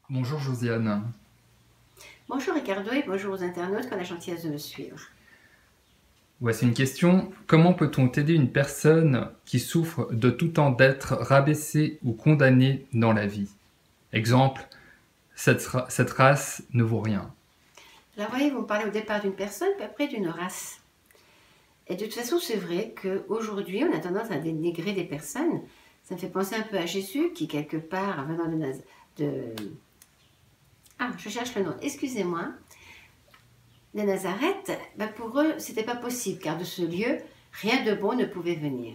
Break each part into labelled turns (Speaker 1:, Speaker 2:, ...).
Speaker 1: Bonjour Josiane.
Speaker 2: Bonjour Ricardo et bonjour aux internautes qui ont la gentillesse de me suivre.
Speaker 1: Voici une question. Comment peut-on aider une personne qui souffre de tout temps d'être rabaissée ou condamnée dans la vie? Exemple, cette race ne vaut rien.
Speaker 2: Là, vous voyez, vous me parlez au départ d'une personne, puis après d'une race. Et de toute façon, c'est vrai qu'aujourd'hui, on a tendance à dénigrer des personnes. Ça me fait penser un peu à Jésus qui, quelque part, venant de... Ah, je cherche le nom, excusez-moi. De Nazareth, ben pour eux, c'était pas possible, car de ce lieu, rien de bon ne pouvait venir.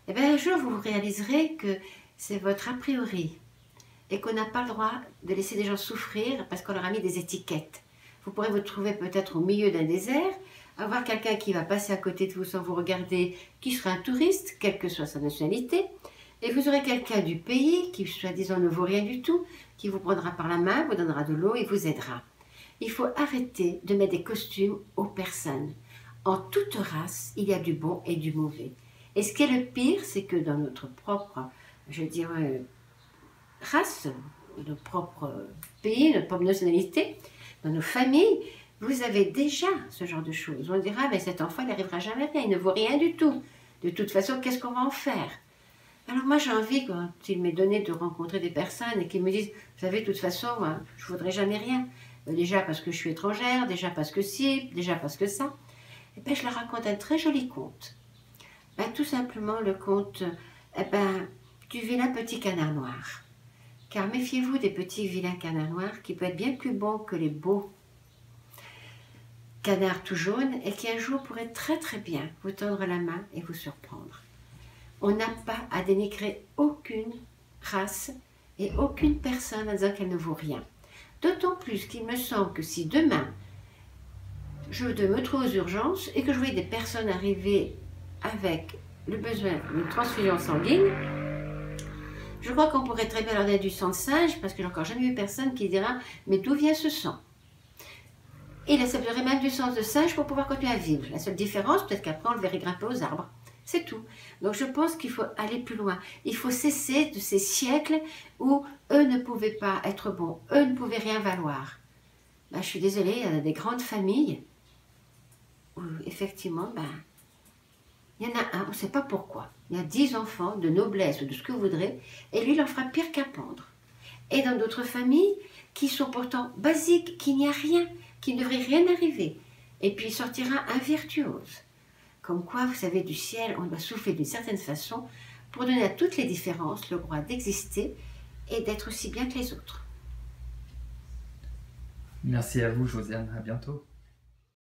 Speaker 2: Et bien un jour, vous réaliserez que c'est votre a priori, et qu'on n'a pas le droit de laisser des gens souffrir parce qu'on leur a mis des étiquettes. Vous pourrez vous trouver peut-être au milieu d'un désert, avoir quelqu'un qui va passer à côté de vous sans vous regarder, qui sera un touriste, quelle que soit sa nationalité, et vous aurez quelqu'un du pays qui, soi-disant, ne vaut rien du tout, qui vous prendra par la main, vous donnera de l'eau et vous aidera. Il faut arrêter de mettre des costumes aux personnes. En toute race, il y a du bon et du mauvais. Et ce qui est le pire, c'est que dans notre propre, je dirais, race, notre propre pays, notre propre nationalité, dans nos familles, vous avez déjà ce genre de choses. On dira, mais cet enfant, il n'arrivera jamais à rien, il ne vaut rien du tout. De toute façon, qu'est-ce qu'on va en faire? Alors moi, j'ai envie, quand il m'est donné de rencontrer des personnes et qu'ils me disent, vous savez, de toute façon, moi, je ne voudrais jamais rien. Déjà parce que je suis étrangère, déjà parce que si, déjà parce que ça. Et bien, je leur raconte un très joli conte. Ben, tout simplement, le conte du vilain petit canard noir. Car méfiez-vous des petits vilains canards noirs qui peuvent être bien plus bons que les beaux canards tout jaunes et qui un jour pourraient très très bien vous tendre la main et vous surprendre. On n'a pas à dénigrer aucune race et aucune personne en disant qu'elle ne vaut rien. D'autant plus qu'il me semble que si demain je me trouve aux urgences et que je vois des personnes arriver avec le besoin d'une transfusion sanguine, je crois qu'on pourrait très bien leur donner du sang de singe, parce que j'ai encore jamais vu personne qui dira « mais d'où vient ce sang ?» Et il accepterait même du sang de singe pour pouvoir continuer à vivre. La seule différence, peut-être qu'après on le verrait grimper aux arbres. C'est tout. Donc je pense qu'il faut aller plus loin. Il faut cesser de ces siècles où eux ne pouvaient pas être bons, eux ne pouvaient rien valoir. Ben, je suis désolée, il y a des grandes familles où effectivement, il y en a un, on ne sait pas pourquoi. Il y a 10 enfants de noblesse ou de ce que vous voudrez, et lui, il en fera pire qu'un pendre. Et dans d'autres familles qui sont pourtant basiques, qu'il n'y a rien, qu'il ne devrait rien arriver. Et puis il sortira un virtuose. Comme quoi, vous savez, du ciel, on doit souffler d'une certaine façon pour donner à toutes les différences le droit d'exister et d'être aussi bien que les autres.
Speaker 1: Merci à vous Josiane, à bientôt.